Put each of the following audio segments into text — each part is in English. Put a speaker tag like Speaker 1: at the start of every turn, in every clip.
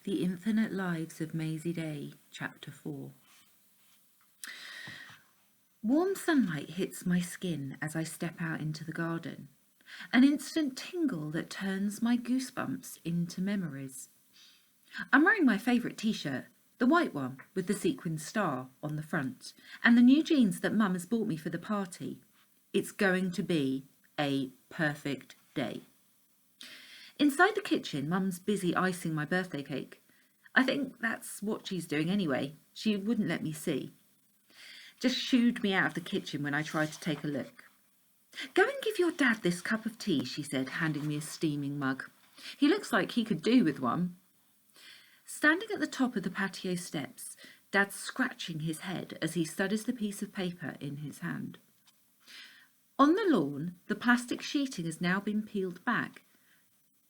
Speaker 1: The Infinite Lives of Maisie Day, Chapter 4. Warm sunlight hits my skin as I step out into the garden, an instant tingle that turns my goosebumps into memories. I'm wearing my favourite t-shirt, the white one with the sequin star on the front, and the new jeans that Mum has bought me for the party. It's going to be a perfect day. Inside the kitchen, Mum's busy icing my birthday cake. I think that's what she's doing anyway. She wouldn't let me see. Just shooed me out of the kitchen when I tried to take a look. "Go and give your dad this cup of tea," she said, handing me a steaming mug. "He looks like he could do with one." Standing at the top of the patio steps, Dad's scratching his head as he studies the piece of paper in his hand. On the lawn, the plastic sheeting has now been peeled back,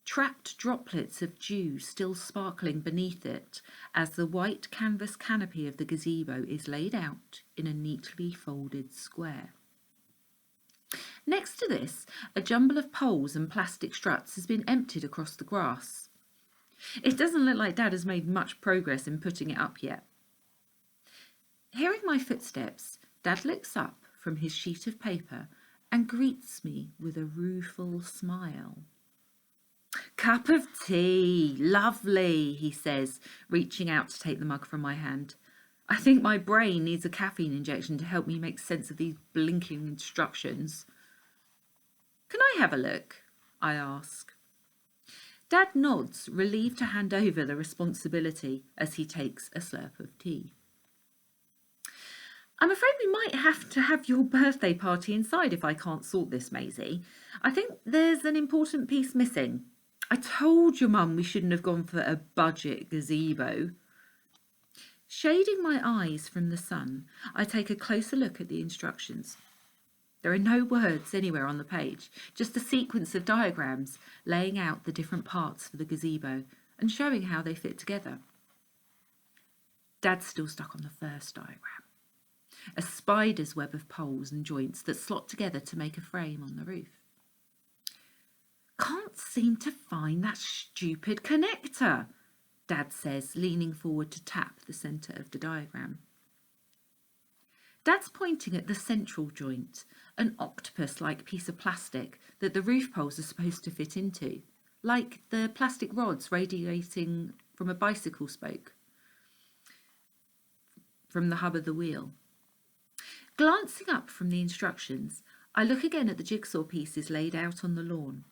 Speaker 1: trapped droplets of dew still sparkling beneath it as the white canvas canopy of the gazebo is laid out in a neatly folded square. Next to this, a jumble of poles and plastic struts has been emptied across the grass. It doesn't look like Dad has made much progress in putting it up yet. Hearing my footsteps, Dad looks up from his sheet of paper and greets me with a rueful smile. "Cup of tea, lovely," he says, reaching out to take the mug from my hand. I think my brain needs a caffeine injection to help me make sense of these blinking instructions. "Can I have a look?" I ask. Dad nods, relieved to hand over the responsibility as he takes a slurp of tea. "I'm afraid we might have to have your birthday party inside if I can't sort this, Maisie. I think there's an important piece missing. I told your mum we shouldn't have gone for a budget gazebo." Shading my eyes from the sun, I take a closer look at the instructions. There are no words anywhere on the page, just a sequence of diagrams laying out the different parts for the gazebo and showing how they fit together. Dad's still stuck on the first diagram, a spider's web of poles and joints that slot together to make a frame on the roof. "Can't seem to find that stupid connector," Dad says, leaning forward to tap the centre of the diagram. Dad's pointing at the central joint, an octopus-like piece of plastic that the roof poles are supposed to fit into, like the plastic rods radiating from a bicycle spoke from the hub of the wheel. Glancing up from the instructions, I look again at the jigsaw pieces laid out on the lawn.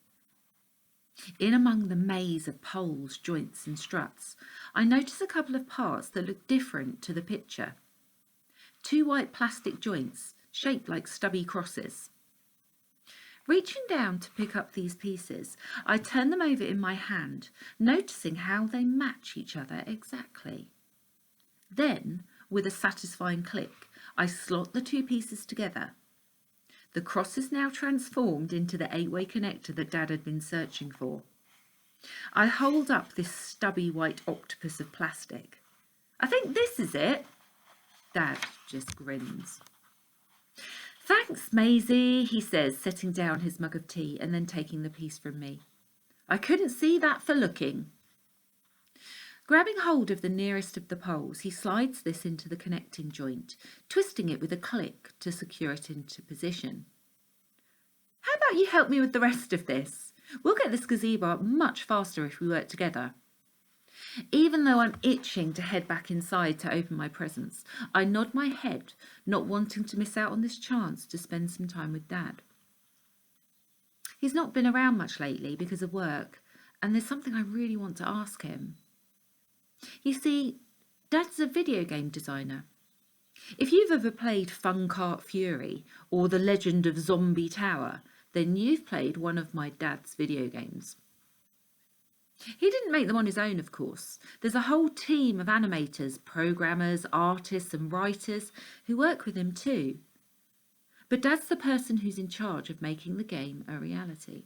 Speaker 1: In among the maze of poles, joints and struts, I notice a couple of parts that look different to the picture. Two white plastic joints, shaped like stubby crosses. Reaching down to pick up these pieces, I turn them over in my hand, noticing how they match each other exactly. Then, with a satisfying click, I slot the two pieces together. The cross is now transformed into the 8-way connector that Dad had been searching for. I hold up this stubby white octopus of plastic. "I think this is it." Dad just grins. "Thanks, Maisie," he says, setting down his mug of tea and then taking the piece from me. "I couldn't see that for looking." Grabbing hold of the nearest of the poles, he slides this into the connecting joint, twisting it with a click to secure it into position. "How about you help me with the rest of this? We'll get this gazebo up much faster if we work together." Even though I'm itching to head back inside to open my presents, I nod my head, not wanting to miss out on this chance to spend some time with Dad. He's not been around much lately because of work, and there's something I really want to ask him. You see, Dad's a video game designer. If you've ever played Fun Kart Fury or The Legend of Zombie Tower, then you've played one of my dad's video games. He didn't make them on his own, of course. There's a whole team of animators, programmers, artists and writers who work with him too. But Dad's the person who's in charge of making the game a reality.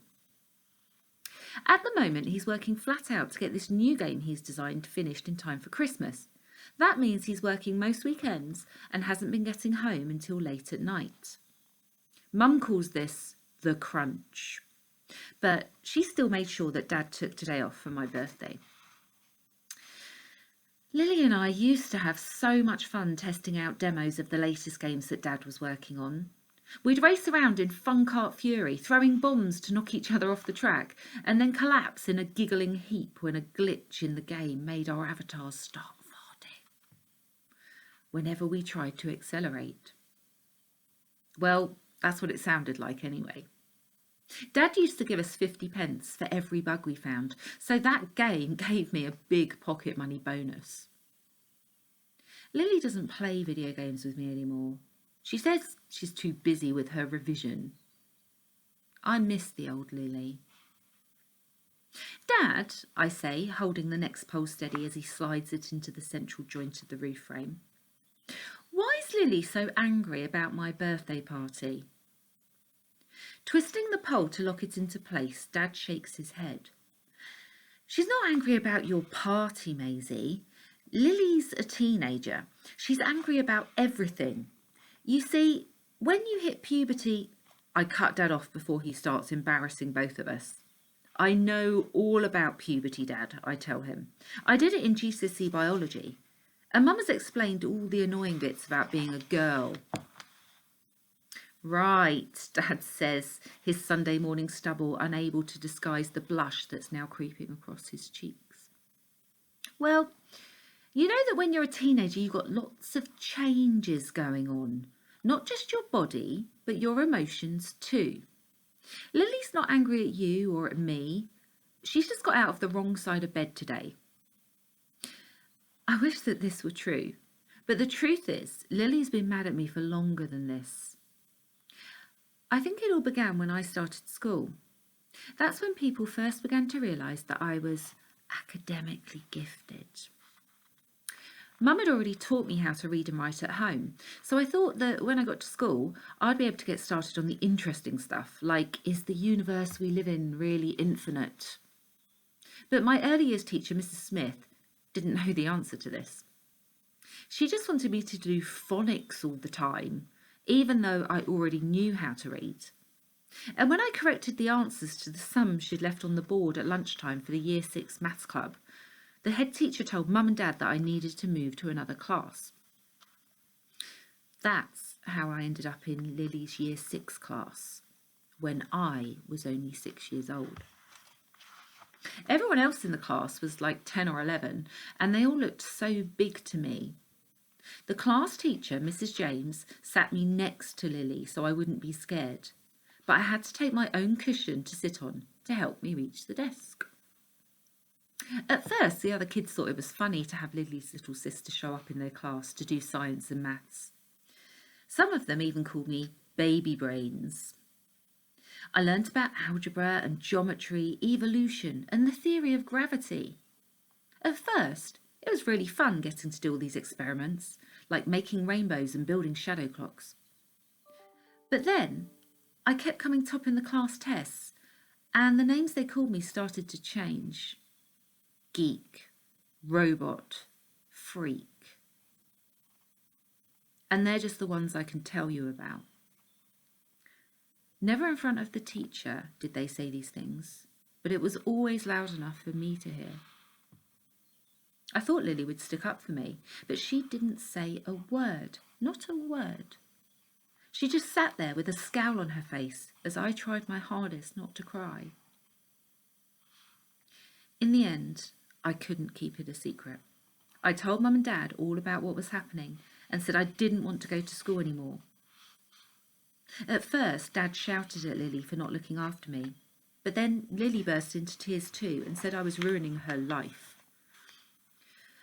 Speaker 1: At the moment, he's working flat out to get this new game he's designed finished in time for Christmas. That means he's working most weekends and hasn't been getting home until late at night. Mum calls this the crunch, but she still made sure that Dad took today off for my birthday. Lily and I used to have so much fun testing out demos of the latest games that Dad was working on. We'd race around in fun kart fury, throwing bombs to knock each other off the track, and then collapse in a giggling heap when a glitch in the game made our avatars start farting whenever we tried to accelerate. Well, that's what it sounded like anyway. Dad used to give us 50p for every bug we found, so that game gave me a big pocket money bonus. Lily doesn't play video games with me anymore. She says she's too busy with her revision. I miss the old Lily. Dad, I say, holding the next pole steady as he slides it into the central joint of the roof frame. Why is Lily so angry about my birthday party? Twisting the pole to lock it into place, Dad shakes his head. She's not angry about your party, Maisie. Lily's a teenager. She's angry about everything. You see, when you hit puberty... I cut Dad off before he starts embarrassing both of us. I know all about puberty, Dad, I tell him. I did it in GCSE biology. And Mum has explained all the annoying bits about being a girl. Right, Dad says, his Sunday morning stubble unable to disguise the blush that's now creeping across his cheeks. Well, you know that when you're a teenager, you've got lots of changes going on. Not just your body, but your emotions too. Lily's not angry at you or at me. She's just got out of the wrong side of bed today. I wish that this were true, but the truth is, Lily's been mad at me for longer than this. I think it all began when I started school. That's when people first began to realise that I was academically gifted. Mum had already taught me how to read and write at home, so I thought that when I got to school, I'd be able to get started on the interesting stuff, like, is the universe we live in really infinite? But my early years teacher, Mrs. Smith, didn't know the answer to this. She just wanted me to do phonics all the time, even though I already knew how to read. And when I corrected the answers to the sums she'd left on the board at lunchtime for the Year 6 maths club, the head teacher told Mum and Dad that I needed to move to another class. That's how I ended up in Lily's Year 6 class, when I was only 6 years old. Everyone else in the class was like 10 or 11, and they all looked so big to me. The class teacher, Mrs. James, sat me next to Lily so I wouldn't be scared, but I had to take my own cushion to sit on to help me reach the desk. At first, the other kids thought it was funny to have Lily's little sister show up in their class to do science and maths. Some of them even called me baby brains. I learnt about algebra and geometry, evolution, and the theory of gravity. At first, it was really fun getting to do all these experiments, like making rainbows and building shadow clocks. But then, I kept coming top in the class tests, and the names they called me started to change. Geek, robot, freak. And they're just the ones I can tell you about. Never in front of the teacher did they say these things, but it was always loud enough for me to hear. I thought Lily would stick up for me, but she didn't say a word, not a word. She just sat there with a scowl on her face as I tried my hardest not to cry. In the end, I couldn't keep it a secret. I told Mum and Dad all about what was happening and said I didn't want to go to school anymore. At first, Dad shouted at Lily for not looking after me, but then Lily burst into tears too and said I was ruining her life.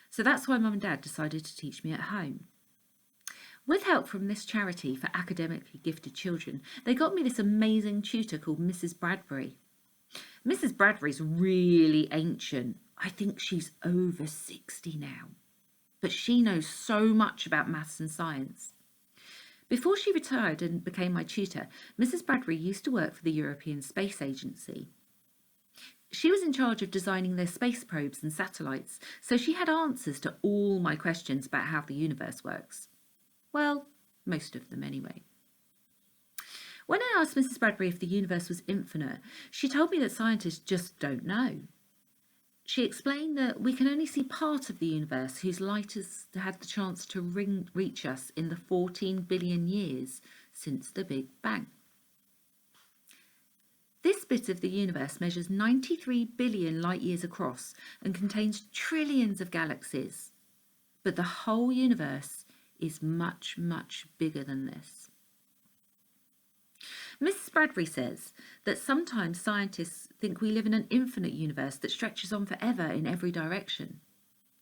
Speaker 1: So that's why Mum and Dad decided to teach me at home. With help from this charity for academically gifted children, they got me this amazing tutor called Mrs. Bradbury. Mrs. Bradbury's really ancient. I think she's over 60 now. But she knows so much about maths and science. Before she retired and became my tutor, Mrs. Bradbury used to work for the European Space Agency. She was in charge of designing their space probes and satellites, so she had answers to all my questions about how the universe works. Well, most of them anyway. When I asked Mrs. Bradbury if the universe was infinite, she told me that scientists just don't know. She explained that we can only see part of the universe whose light has had the chance to reach us in the 14 billion years since the Big Bang. This bit of the universe measures 93 billion light years across and contains trillions of galaxies. But the whole universe is much, much bigger than this. Mrs. Bradbury says that sometimes scientists think we live in an infinite universe that stretches on forever in every direction.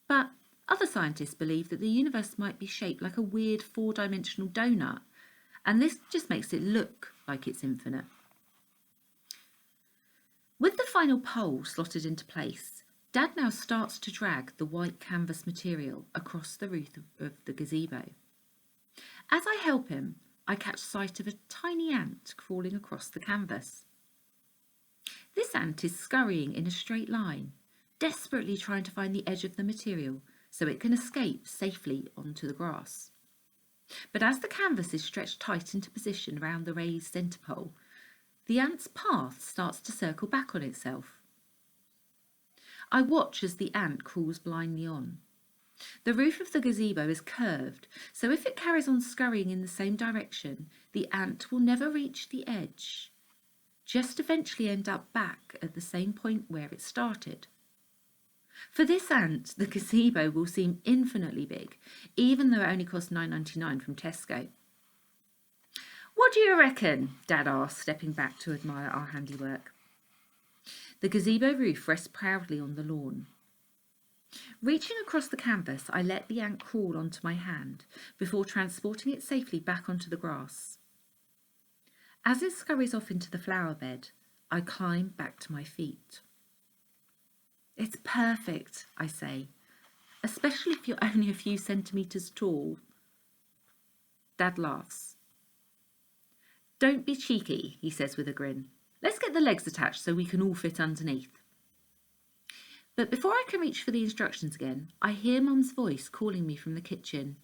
Speaker 1: But other scientists believe that the universe might be shaped like a weird 4-dimensional donut, and this just makes it look like it's infinite. With the final pole slotted into place, Dad now starts to drag the white canvas material across the roof of the gazebo. As I help him, I catch sight of a tiny ant crawling across the canvas. This ant is scurrying in a straight line, desperately trying to find the edge of the material so it can escape safely onto the grass. But as the canvas is stretched tight into position around the raised centre pole, the ant's path starts to circle back on itself. I watch as the ant crawls blindly on. The roof of the gazebo is curved, so if it carries on scurrying in the same direction, the ant will never reach the edge, just eventually end up back at the same point where it started. For this ant, the gazebo will seem infinitely big, even though it only cost $9.99 from Tesco. "What do you reckon?" Dad asked, stepping back to admire our handiwork. The gazebo roof rests proudly on the lawn. Reaching across the canvas, I let the ant crawl onto my hand before transporting it safely back onto the grass. As it scurries off into the flower bed, I climb back to my feet. "It's perfect," I say, "especially if you're only a few centimetres tall." Dad laughs. "Don't be cheeky," he says with a grin. "Let's get the legs attached so we can all fit underneath." But before I can reach for the instructions again, I hear Mum's voice calling me from the kitchen.